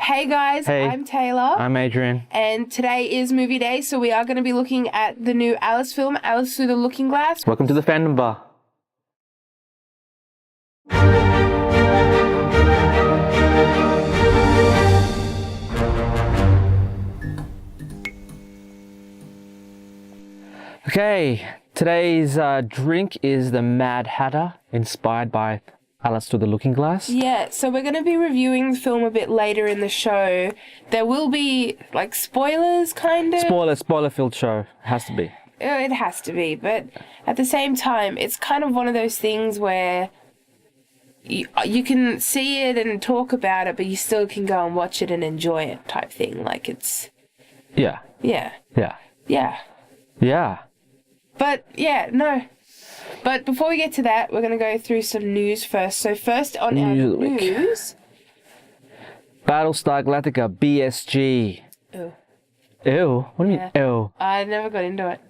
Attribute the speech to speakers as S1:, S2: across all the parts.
S1: Hey guys,
S2: Hey.
S1: I'm Taylor.
S2: I'm Adrian.
S1: And today is movie day, so we are going to be looking at the new Alice film, Alice Through the Looking Glass.
S2: Welcome to the Fandom Bar. Okay, today's drink is the Mad Hatter, inspired by Alice Through the Looking Glass.
S1: Yeah, so we're going to be reviewing the film a bit later in the show. There will be, like, spoilers, kind of.
S2: Spoiler-filled show. Has to be.
S1: It has to be, but at the same time, it's kind of one of those things where you can see it and talk about it, but you still can go and watch it and enjoy it type thing. Like, it's...
S2: Yeah.
S1: Yeah.
S2: Yeah.
S1: Yeah.
S2: Yeah.
S1: But, yeah, no. But before we get to that, we're going to go through some news first. So first on our news...
S2: Battlestar Galactica BSG.
S1: Ew.
S2: Ew? What do you mean, ew?
S1: I never got into it.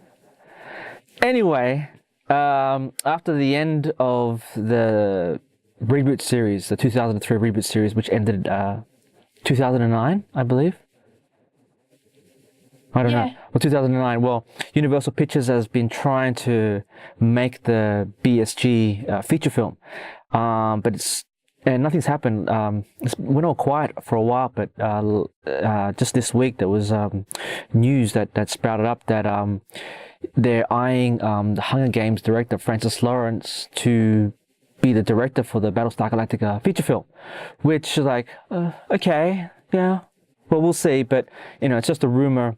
S2: Anyway, after the end of the reboot series, the 2003 reboot series, which ended 2009, I believe. I don't know. Well, 2009. Well, Universal Pictures has been trying to make the BSG feature film, but nothing's happened. It's went all quiet for a while, but just this week there was news that sprouted up that they're eyeing the Hunger Games director Francis Lawrence to be the director for the Battlestar Galactica feature film, which is like, okay, yeah, well, we'll see, but it's just a rumor.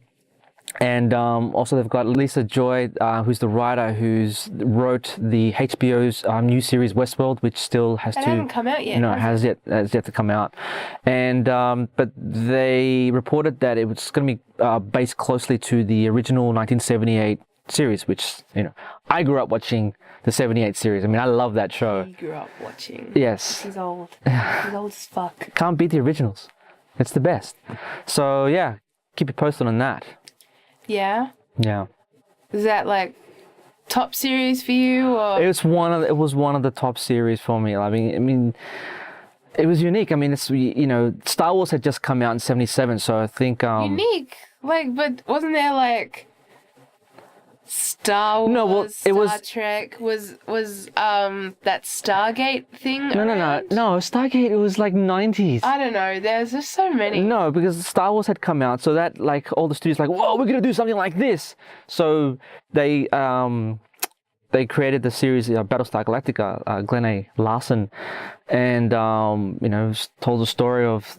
S2: And also they've got Lisa Joy, who's the writer who's wrote the HBO's new series Westworld, which still has to... It
S1: hasn't come out yet.
S2: No, it has yet to come out. And but they reported that it was going to be based closely to the original 1978 series, which, I grew up watching the 78 series. I mean, I love that show.
S1: You grew up watching.
S2: Yes.
S1: He's old. He's old as fuck.
S2: Can't beat the originals. It's the best. So, yeah, keep you posted on that.
S1: Yeah?
S2: Yeah.
S1: Is that like top series for you, or?
S2: It was one of the top series for me. I mean, it was unique. I mean, it's Star Wars had just come out in '77, so I think
S1: unique. Like, but wasn't there like Star Wars?
S2: No, well,
S1: Star Trek was that Stargate thing?
S2: No, Stargate. It was like '90s.
S1: I don't know. There's just so many.
S2: No, because Star Wars had come out, so that like all the studios like, whoa, we're gonna do something like this. So they created the series Battlestar Galactica. Glenn A. Larson, and told the story of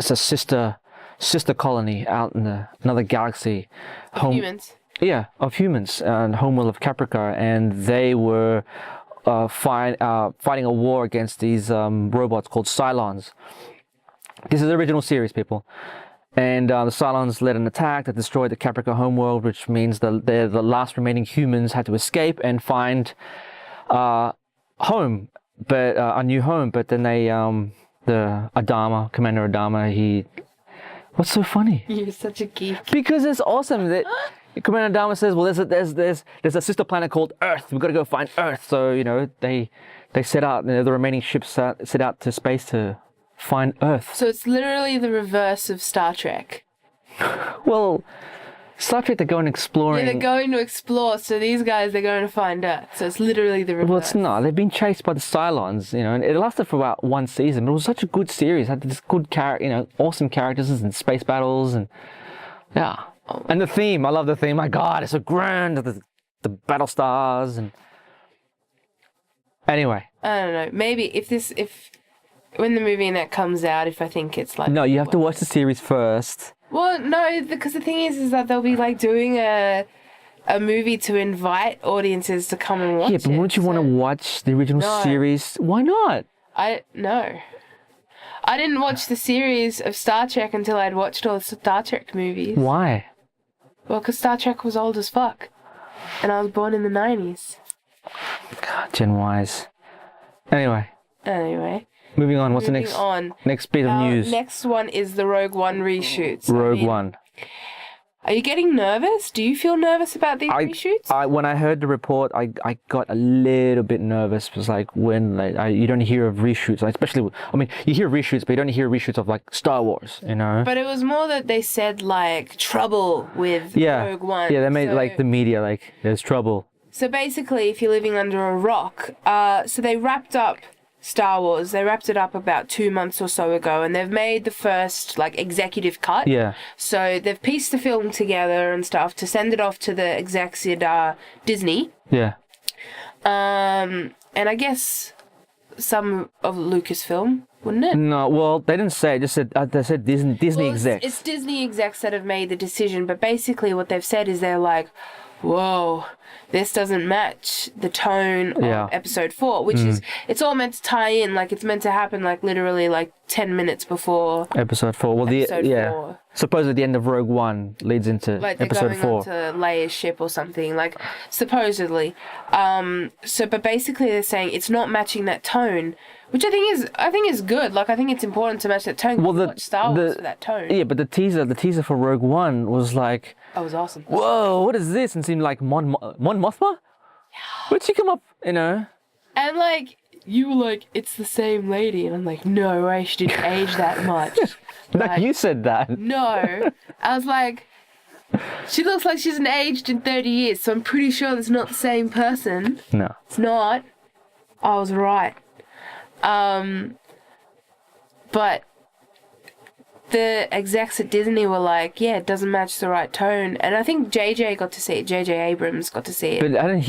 S2: it's a sister colony out in another galaxy.
S1: Humans.
S2: Yeah, of humans and homeworld of Caprica, and they were fighting a war against these robots called Cylons. This is the original series, people. And the Cylons led an attack that destroyed the Caprica homeworld, which means the last remaining humans had to escape and find home, but a new home. But then Commander Adama, what's so funny?
S1: You're such a geek.
S2: Because it's awesome that Commander Adama says, well, there's a sister planet called Earth. We've got to go find Earth. So, they set out, the remaining ships set out to space to find Earth.
S1: So it's literally the reverse of Star Trek.
S2: Well, Star Trek, they're going exploring.
S1: Yeah, they're going to explore. So these guys, they're going to find Earth. So it's literally the reverse.
S2: Well, it's not. They've been chased by the Cylons, and it lasted for about one season. But it was such a good series. It had this good awesome characters and space battles and yeah. And the theme, I love the theme. My God, it's so grand. The battle stars and anyway.
S1: I don't know. Maybe if when the movie and that comes out, if I think it's like...
S2: No, you have to watch the series first.
S1: Well, no, because the thing is that they'll be like doing a movie to invite audiences to come and watch it.
S2: Yeah, but wouldn't you want to watch the original series? Why not?
S1: No. I didn't watch the series of Star Trek until I'd watched all the Star Trek movies.
S2: Why?
S1: Well, because Star Trek was old as fuck. And I was born in the 90s.
S2: God, Gen Ys. Anyway. Moving on. What's the next bit of news?
S1: Next one is the Rogue One reshoots.
S2: Rogue One.
S1: Are you getting nervous? Do you feel nervous about these reshoots?
S2: When I heard the report, I got a little bit nervous. It was like when you don't hear of reshoots, especially, I mean, you hear reshoots, but you don't hear reshoots of like Star Wars, you know?
S1: But it was more that they said like trouble with Rogue One.
S2: Yeah, they made like the media like there's trouble.
S1: So basically, if you're living under a rock, so they wrapped up Star Wars. They wrapped it up about 2 months or so ago, and they've made the first like executive cut.
S2: Yeah.
S1: So they've pieced the film together and stuff to send it off to the execs at Disney.
S2: Yeah.
S1: And I guess some of Lucasfilm, wouldn't it?
S2: No, well, they didn't say. They said Disney execs.
S1: It's Disney execs that have made the decision, but basically what they've said is they're like, whoa, this doesn't match the tone of episode 4, which is, it's all meant to tie in, like it's meant to happen like literally like 10 minutes before
S2: episode 4. Well, episode 4. Supposedly the end of Rogue One leads into
S1: like
S2: episode 4.
S1: Like they're going onto Leia's ship or something, like supposedly. But basically they're saying it's not matching that tone, which I think is good. Like I think it's important to match that tone. Well, watch Star Wars for that tone.
S2: Yeah, but the teaser for Rogue One was like,
S1: that was awesome.
S2: Whoa, what is this? And seemed like Mon Mothma. Yeah. Where'd she come up? You know.
S1: And like you were like, it's the same lady, and I'm like, no way, she didn't age that much.
S2: Like, you said that.
S1: No, I was like, she looks like she's aged in 30 years, so I'm pretty sure that's not the same person.
S2: No,
S1: it's not. I was right. But the execs at Disney were like, yeah, it doesn't match the right tone. And I think JJ got to see it. JJ Abrams got to see it.
S2: But I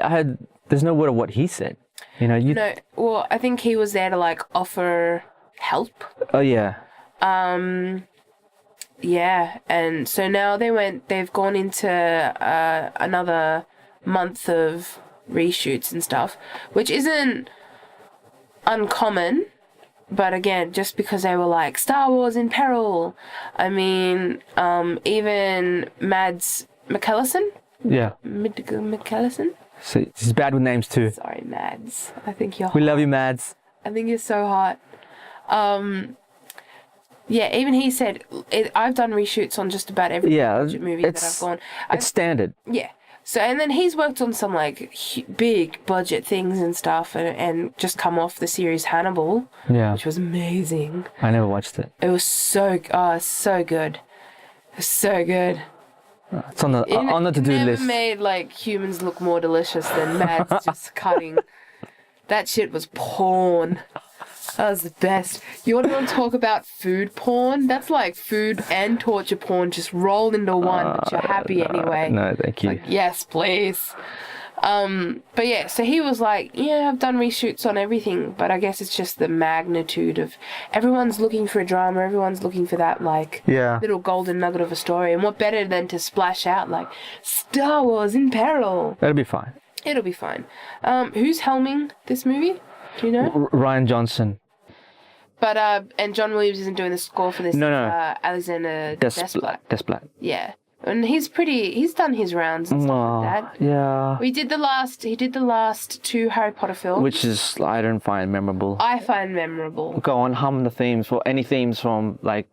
S2: heard there's no word of what he said. You know,
S1: No, well, I think he was there to like offer help.
S2: Oh yeah.
S1: Yeah, and so now they've gone into another month of reshoots and stuff, which isn't uncommon. But again, just because they were like, Star Wars in peril. I mean, even Mads Mikkelsen?
S2: Yeah.
S1: Mikkelsen?
S2: So he's bad with names too.
S1: Sorry, Mads. I think you're hot.
S2: We love you, Mads.
S1: I think you're so hot. Yeah, even he said, I've done reshoots on just about every budget movie that I've gone.
S2: It's standard.
S1: Yeah. So, and then he's worked on some, like, big budget things and stuff, and just come off the series Hannibal, which was amazing.
S2: I never watched it.
S1: It was so good. It was so good.
S2: It's on the to-do list.
S1: Never made, like, humans look more delicious than Mads just cutting. That shit was porn. That was the best. You want to talk about food porn? That's like food and torture porn just rolled into one, but you're happy anyway.
S2: No, thank you.
S1: Like, yes, please. But yeah, so he was like, yeah, I've done reshoots on everything, but I guess it's just the magnitude of everyone's looking for a drama, everyone's looking for that like little golden nugget of a story, and what better than to splash out like Star Wars in peril?
S2: That'll be fine.
S1: It'll be fine. Who's helming this movie? Do you know?
S2: Ryan Johnson.
S1: But and John Williams isn't doing the score for this.
S2: No.
S1: Alexander
S2: Desplat.
S1: Yeah, and he's done his rounds and stuff like that.
S2: Yeah.
S1: He did the last 2 Harry Potter films,
S2: which is I don't find memorable.
S1: I find memorable.
S2: Go on, hum the themes for any themes from like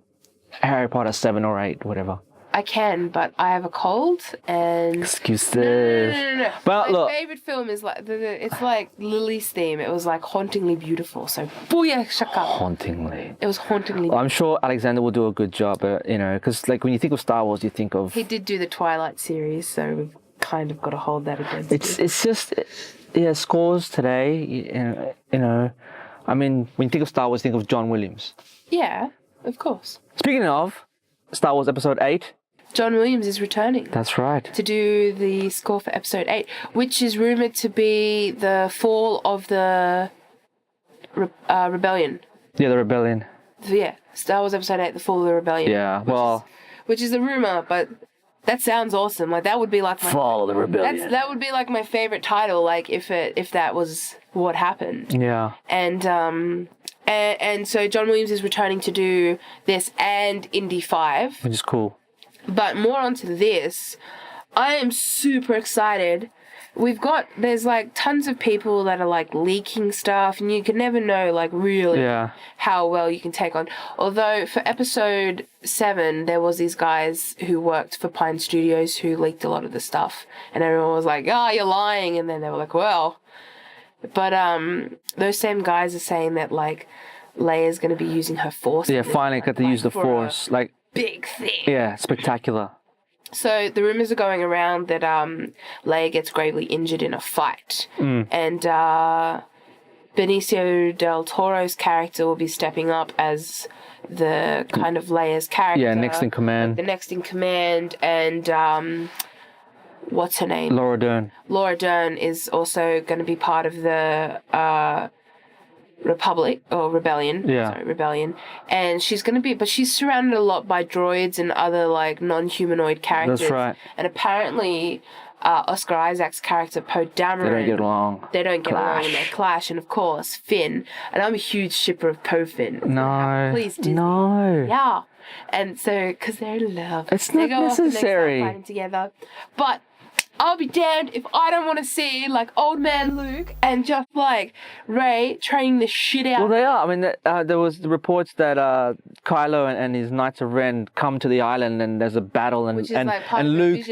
S2: Harry Potter 7 or 8, whatever.
S1: I can, but I have a cold and...
S2: Excuses.
S1: No.
S2: But
S1: my favourite film is like... It's like Lily's theme. It was like hauntingly beautiful. So, booyah shaka.
S2: Hauntingly.
S1: It was hauntingly
S2: beautiful. I'm sure Alexander will do a good job, you know, because like when you think of Star Wars, you think of...
S1: He did do the Twilight series, so we've kind of got to hold that against
S2: It's just... Yeah, scores today, you know... I mean, when you think of Star Wars, think of John Williams.
S1: Yeah, of course.
S2: Speaking of Star Wars Episode 8...
S1: John Williams is returning.
S2: That's right.
S1: To do the score for Episode 8, which is rumoured to be the fall of the Rebellion.
S2: Yeah, the Rebellion.
S1: Yeah, Star Wars Episode 8, the fall of the Rebellion.
S2: Yeah,
S1: which is a rumour, but that sounds awesome. Like, that would be like my...
S2: Fall of the Rebellion.
S1: That would be like my favourite title, like, if that was what happened.
S2: Yeah.
S1: And so John Williams is returning to do this and Indy 5.
S2: Which is cool.
S1: But more onto this, I am super excited there's like tons of people that are like leaking stuff, and you can never know like really how well you can take on. Although for episode 7, there was these guys who worked for Pine Studios who leaked a lot of the stuff, and everyone was like, "Oh, you're lying," and then they were like, "Well," but those same guys are saying that like Leia's going to be using her force.
S2: Yeah, finally got to use the force, like
S1: big thing.
S2: Yeah, spectacular.
S1: So the rumors are going around that Leia gets gravely injured in a fight, and Benicio del Toro's character will be stepping up as the kind of Leia's character.
S2: Yeah, next in command.
S1: The next in command, and what's her name?
S2: Laura Dern.
S1: Laura Dern is also going to be part of the Rebellion, and she's going to be, but she's surrounded a lot by droids and other like non-humanoid characters.
S2: That's right.
S1: And apparently Oscar Isaac's character Poe Dameron, they don't get along and they clash. And of course Finn, and I'm a huge shipper of Poe Finn.
S2: Please Disney. No.
S1: Yeah, and so because they're in love,
S2: it's not necessary.
S1: They start fighting together, but I'll be damned if I don't want to see like old man Luke and just like Rey training the shit out.
S2: Well, they are. I mean, there was the reports that Kylo and his Knights of Ren come to the island and there's a battle, and Luke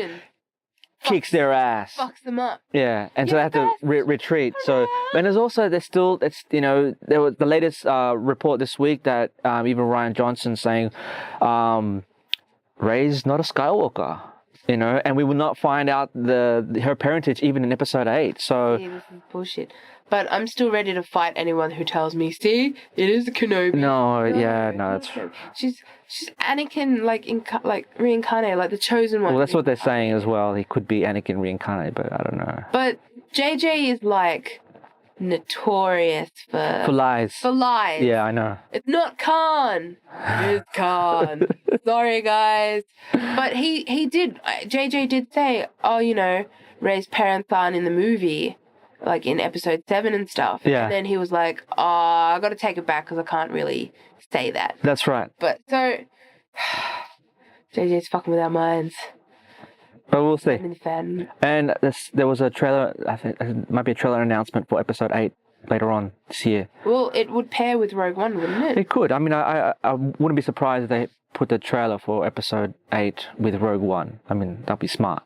S2: kicks their ass,
S1: fucks them up.
S2: Yeah, and so they have to retreat. So, and there was the latest report this week that even Rian Johnson saying Rey's not a Skywalker. And we will not find out her parentage even in episode 8. So
S1: this is bullshit. But I'm still ready to fight anyone who tells me, "See, it is a Kenobi."
S2: No, that's
S1: she's Anakin reincarnated, like the chosen one.
S2: Well, that's what they're saying as well. He could be Anakin reincarnated, but I don't know.
S1: But JJ is like notorious for
S2: lies.
S1: For lies.
S2: Yeah, I know.
S1: It's not Khan. It's Khan. Sorry, guys. But JJ did say, Rey's parents aren't in the movie, like in episode 7 and stuff.
S2: Yeah.
S1: And then he was like, I got to take it back because I can't really say that.
S2: That's right.
S1: But so, JJ's fucking with our minds.
S2: But we'll see.
S1: And
S2: there was a trailer, I think it might be a trailer announcement for episode 8 later on this year.
S1: Well, it would pair with Rogue One, wouldn't it?
S2: It could. I mean, I wouldn't be surprised if they put the trailer for episode 8 with Rogue One. I mean, that'd be smart.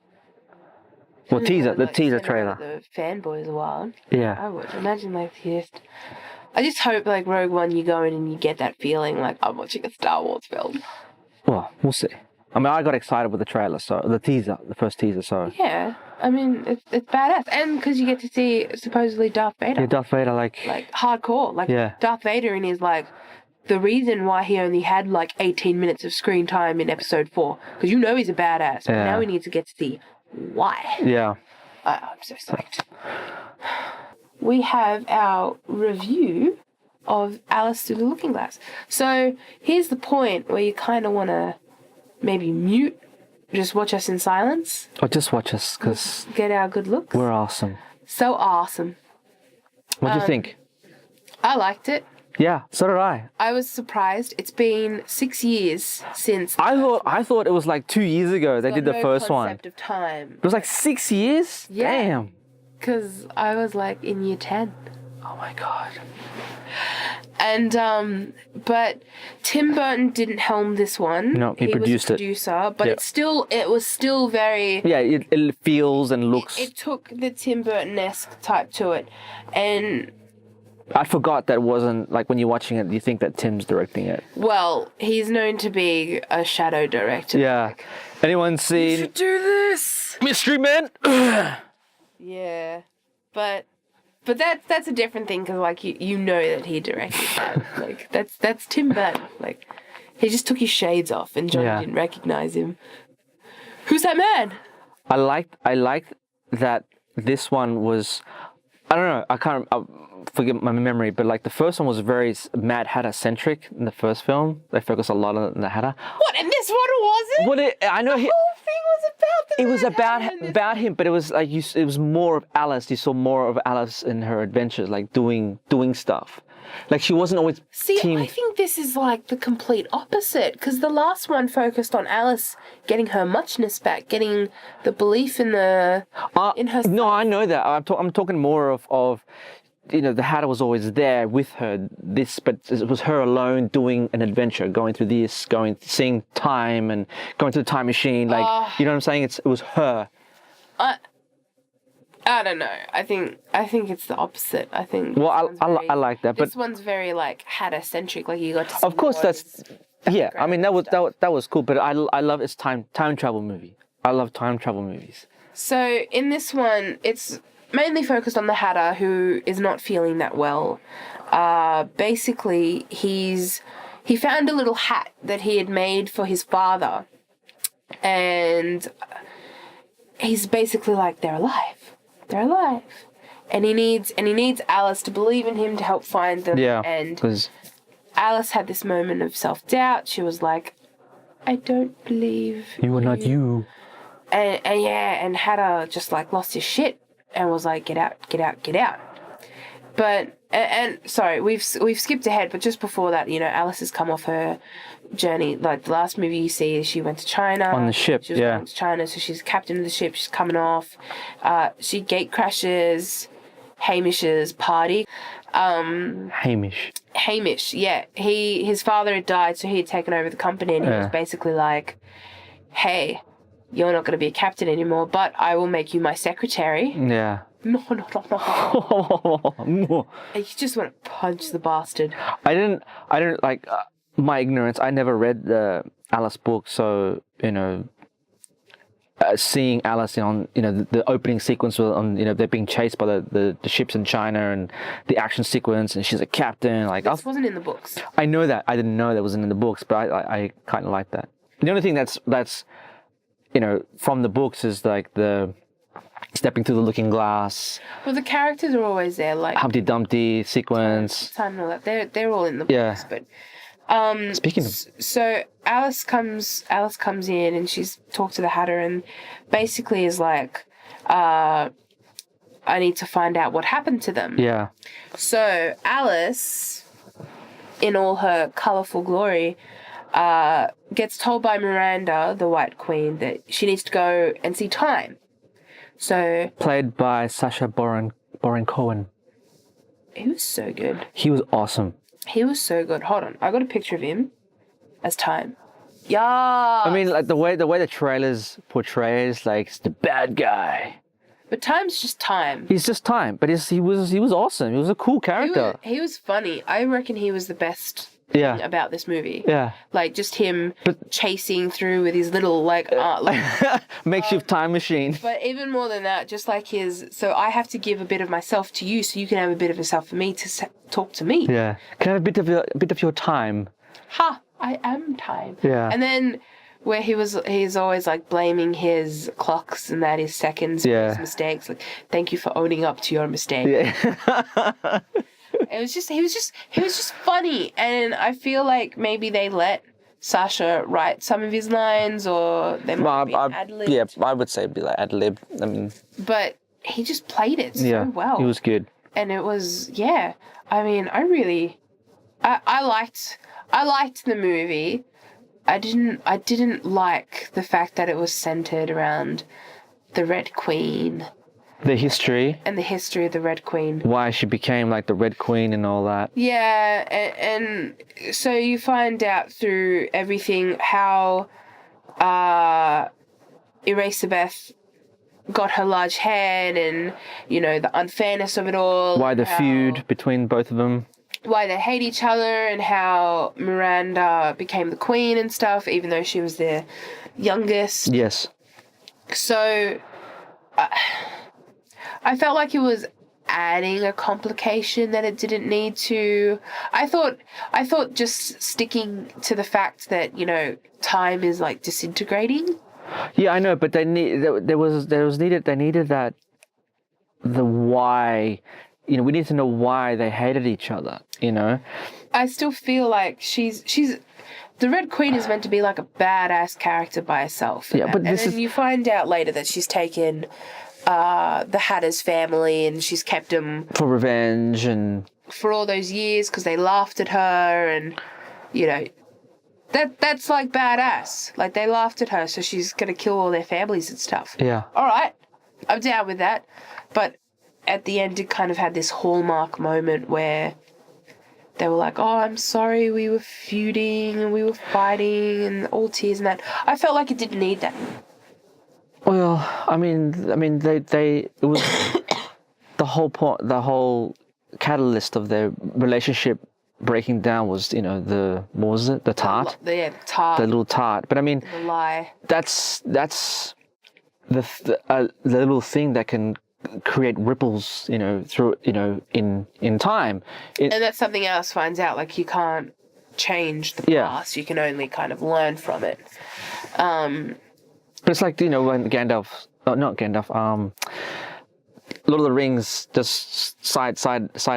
S2: Well, the teaser trailer.
S1: The fanboys a while.
S2: Yeah.
S1: I would imagine I just hope like Rogue One, you go in and you get that feeling like I'm watching a Star Wars film.
S2: Well, we'll see. I mean, I got excited with the trailer, so the first teaser, so...
S1: Yeah, I mean, it's badass. And because you get to see, supposedly, Darth Vader.
S2: Yeah, Darth Vader, like
S1: hardcore. Darth Vader in his, the reason why he only had, 18 minutes of screen time in episode 4. Because he's a badass. But now we need to get to see why.
S2: Yeah.
S1: I'm so psyched. We have our review of Alice Through the Looking Glass. So, here's the point where you kind of want to... maybe mute, just watch us in silence.
S2: Or just watch us, because...
S1: get our good looks.
S2: We're awesome.
S1: So awesome.
S2: What do you think?
S1: I liked it.
S2: Yeah, so did I.
S1: I was surprised. It's been 6 years since...
S2: I thought it was 2 years ago they did the first one.
S1: Concept of time.
S2: It was 6 years?
S1: Yeah.
S2: Damn.
S1: Because I was in year 10.
S2: Oh my God.
S1: And but Tim Burton didn't helm this one.
S2: No, he produced
S1: was a producer, but it was still very...
S2: Yeah, it feels and looks...
S1: It took the Tim Burton-esque type to it. And...
S2: I forgot that it wasn't, when you're watching it, you think that Tim's directing it.
S1: Well, he's known to be a shadow director.
S2: Yeah. Anyone seen...
S1: You should do this!
S2: Mystery Man?
S1: Yeah. But that's a different thing because you know that he directed that. That's Tim Burton. He just took his shades off and Johnny didn't recognize him. Who's that man?
S2: I liked that this one was, I don't know, I can't forget my memory, but the first one was very Mad Hatter centric in the first film. They focused a lot on the Hatter.
S1: What? And this one wasn't?
S2: I know
S1: the whole thing was about the
S2: It was about him, but it was it was more of Alice. You saw more of Alice in her adventures, doing stuff. Like she wasn't always
S1: See,
S2: team.
S1: I think this is like the complete opposite, because the last one focused on Alice getting her muchness back, getting the belief in the in herself.
S2: No, I know that. I'm talking more of the Hatter was always there with her. But it was her alone doing an adventure, going through this, seeing time, and going to the time machine. Like you know what I'm saying? It was her.
S1: I don't know. I think it's the opposite. I think.
S2: Well, I like that, but
S1: this one's very like Hatter centric. Like you got to. See
S2: of course, that's yeah. I mean, that was cool. But I love it's time travel movie. I love time travel movies.
S1: So in this one, it's mainly focused on the Hatter, who is not feeling that well. Basically, he found a little hat that he had made for his father, and he's basically like, they're alive, and he needs Alice to believe in him to help find them.
S2: Yeah,
S1: and
S2: 'cause
S1: Alice had this moment of self-doubt. She was like, I don't believe
S2: you are not you.
S1: And Hatter just like lost his shit and was like, get out. But and sorry, we've skipped ahead, but just before that, Alice has come off her journey. Like the last movie you see is she went to China
S2: on the ship.
S1: She was going to China, so she's captain of the ship. She's coming off. She gate crashes Hamish's party. Hamish, yeah. His father had died, so he had taken over the company, and he was basically like, "Hey, you're not going to be a captain anymore, but I will make you my secretary."
S2: Yeah.
S1: No. You just want to punch the bastard.
S2: I didn't like my ignorance. I never read the Alice book, so seeing Alice on the opening sequence on they're being chased by the ships in China and the action sequence, and she's a captain. Like
S1: this wasn't in the books.
S2: I know that. I didn't know that wasn't in the books, but I kind of like that. The only thing that's from the books is like the stepping through the looking glass.
S1: Well, the characters are always there, like
S2: Humpty Dumpty sequence.
S1: Time and all that. They're all in the books, but.
S2: Speaking of,
S1: so Alice comes in and she's talked to the Hatter and basically is like, I need to find out what happened to them.
S2: Yeah.
S1: So Alice, in all her colourful glory, gets told by Miranda, the White Queen, that she needs to go and see Time. So
S2: played by Sasha Baron Cohen.
S1: He was so good.
S2: He was awesome.
S1: He was so good. Hold on, I got a picture of him as Time. Yeah.
S2: I mean, like the way the trailers portray is like it's the bad guy.
S1: But Time's just Time.
S2: He's just Time, but he was awesome. He was a cool character.
S1: He was funny. I reckon he was the best thing about this movie.
S2: Yeah.
S1: Like just him chasing through with his little
S2: makeshift time machine.
S1: But even more than that, just like so I have to give a bit of myself to you so you can have a bit of yourself for me to talk to me.
S2: Yeah. Can I have a bit of your time?
S1: Ha! I am Time.
S2: Yeah.
S1: And then where he's always like blaming his clocks and that his seconds for his mistakes. Like, thank you for owning up to your mistake.
S2: Yeah.
S1: He was just funny, and I feel like maybe they let Sasha write some of his lines, or they might be ad-libbed.
S2: Yeah, I would say it'd be like ad-lib. I mean,
S1: but he just played it so well.
S2: He was good,
S1: and it was I mean, I liked the movie. I didn't like the fact that it was centered around the Red Queen.
S2: The history.
S1: And the history of the Red Queen. Why
S2: she became like the Red Queen and all that.
S1: Yeah, and so you find out through everything how Erasabeth got her large head and, the unfairness of it all.
S2: Why the feud between both of them.
S1: Why they hate each other and how Miranda became the queen and stuff, even though she was their youngest.
S2: Yes.
S1: So I felt like it was adding a complication that it didn't need to. I thought just sticking to the fact that, time is like disintegrating.
S2: Yeah, I know, but they needed that the why. We need to know why they hated each other,
S1: I still feel like she's the Red Queen is meant to be like a badass character by herself.
S2: Yeah, but
S1: then you find out later that she's taken the Hatter's family and she's kept them
S2: for revenge and
S1: for all those years because they laughed at her and, you know, that's like badass. Like, they laughed at her, so she's going to kill all their families and stuff.
S2: Yeah.
S1: All right, I'm down with that. But at the end, it kind of had this hallmark moment where they were like, oh, I'm sorry, we were feuding and we were fighting and all tears and that. I felt like it didn't need that.
S2: Well, I mean, it was the whole point, the whole catalyst of their relationship breaking down was, you know, what was it? The tart?
S1: The tart.
S2: The little tart. But I mean,
S1: The lie.
S2: that's the little thing that can create ripples, you know, through, you know, in time.
S1: And that's something else finds out, like, you can't change the past. You can only kind of learn from it.
S2: But it's like, you know, when Gandalf, Lord of the Rings, just side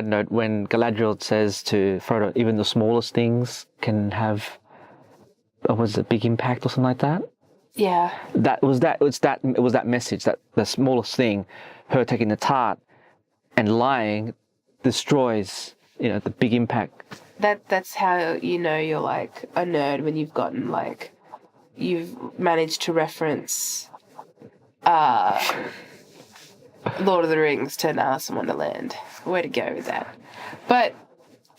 S2: note, when Galadriel says to Frodo, even the smallest things can have, was it big impact or something like that?
S1: Yeah.
S2: It was that message, that the smallest thing, her taking the tart and lying, destroys, you know, the big impact.
S1: That's how you know you're like a nerd, when you've gotten like, you've managed to reference Lord of the Rings to Alice in Wonderland. Way to go with that. But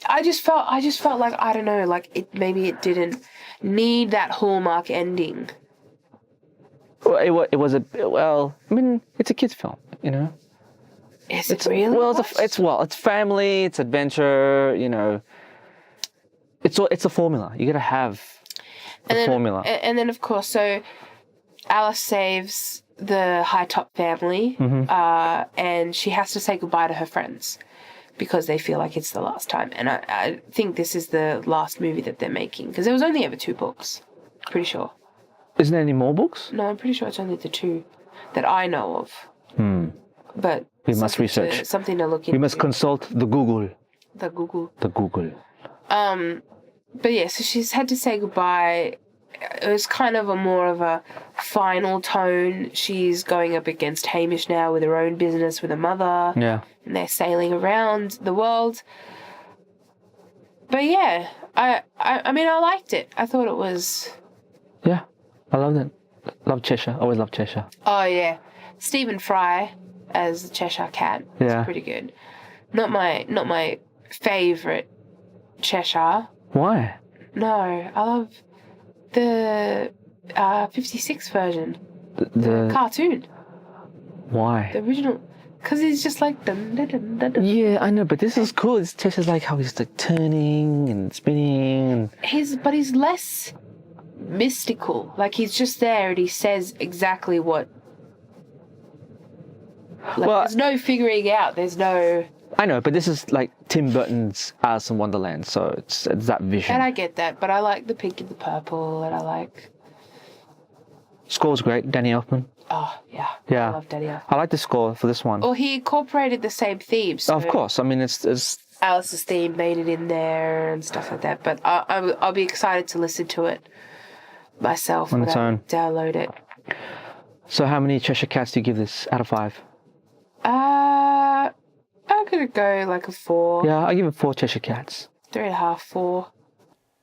S1: I just felt like, I don't know, like maybe it didn't need that hallmark ending.
S2: Well, I mean, it's a kid's film, you know.
S1: Is it really?
S2: Well, it's family, it's adventure, you know. It's a formula. You gotta have the formula.
S1: And then, of course, so Alice saves the High Top family, and she has to say goodbye to her friends because they feel like it's the last time. And I think this is the last movie that they're making, because there was only ever 2 books. Pretty sure.
S2: Isn't there any more books?
S1: No, I'm pretty sure it's only the 2 that I know of. But
S2: we must research.
S1: Something to look into.
S2: We must consult the Google.
S1: The Google.
S2: The Google.
S1: But yeah, so she's had to say goodbye. It was kind of more of a final tone. She's going up against Hamish now with her own business with her mother.
S2: Yeah.
S1: And they're sailing around the world. But yeah, I mean, I liked it. I thought it was...
S2: Yeah, I loved it. Love Cheshire. Always love Cheshire.
S1: Oh, yeah. Stephen Fry as the Cheshire Cat.
S2: Yeah.
S1: It's pretty good. Not my favourite Cheshire.
S2: Why?
S1: No, I love the 56 version.
S2: The
S1: cartoon.
S2: Why?
S1: The original. Because he's just like... Dun, dun, dun, dun, dun.
S2: Yeah, I know, but this is cool. This Cheshire's like how he's like turning and spinning. And...
S1: But he's less mystical. Like, he's just there and he says exactly what... Like, there's no figuring out. There's no...
S2: I know, but this is like Tim Burton's Alice in Wonderland, so it's that vision.
S1: And I get that, but I like the pink and the purple, and I like...
S2: Score's great, Danny Elfman.
S1: Oh, yeah.
S2: Yeah.
S1: I love Danny Elfman.
S2: I like the score for this one.
S1: Well, he incorporated the same themes. So
S2: of course, I mean, it's...
S1: Alice's theme made it in there and stuff like that, but I'll be excited to listen to it myself
S2: on
S1: when
S2: its
S1: I
S2: own.
S1: Download it.
S2: So how many Cheshire Cats do you give this out of 5?
S1: I'm gonna go like a 4.
S2: Yeah, I give it 4 Cheshire Cats.
S1: 3.5, 4.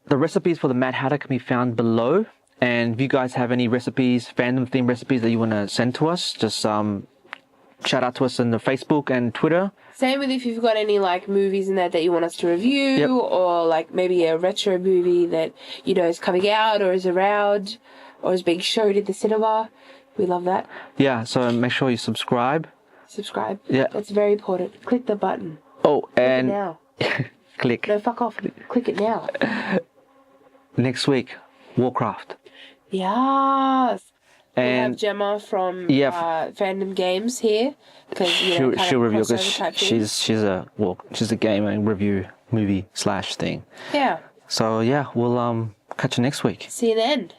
S2: The recipes for the Mad Hatter can be found below. And if you guys have any recipes, fandom-themed recipes that you want to send to us, just shout out to us on the Facebook and Twitter.
S1: Same with if you've got any like movies in that you want us to review, or like maybe a retro movie that you know is coming out or is around or is being showed in the cinema. We love that.
S2: Yeah, so make sure you subscribe.
S1: Subscribe.
S2: Yeah.
S1: That's very important. Click the button.
S2: Oh, and...
S1: Click it now.
S2: Click.
S1: No, fuck off. Click it now.
S2: Next week, Warcraft.
S1: Yes.
S2: And
S1: we have Gemma from Fandom Games here, because
S2: she'll review, because she's a game and review movie / thing.
S1: Yeah.
S2: So yeah, we'll catch you next week.
S1: See you then.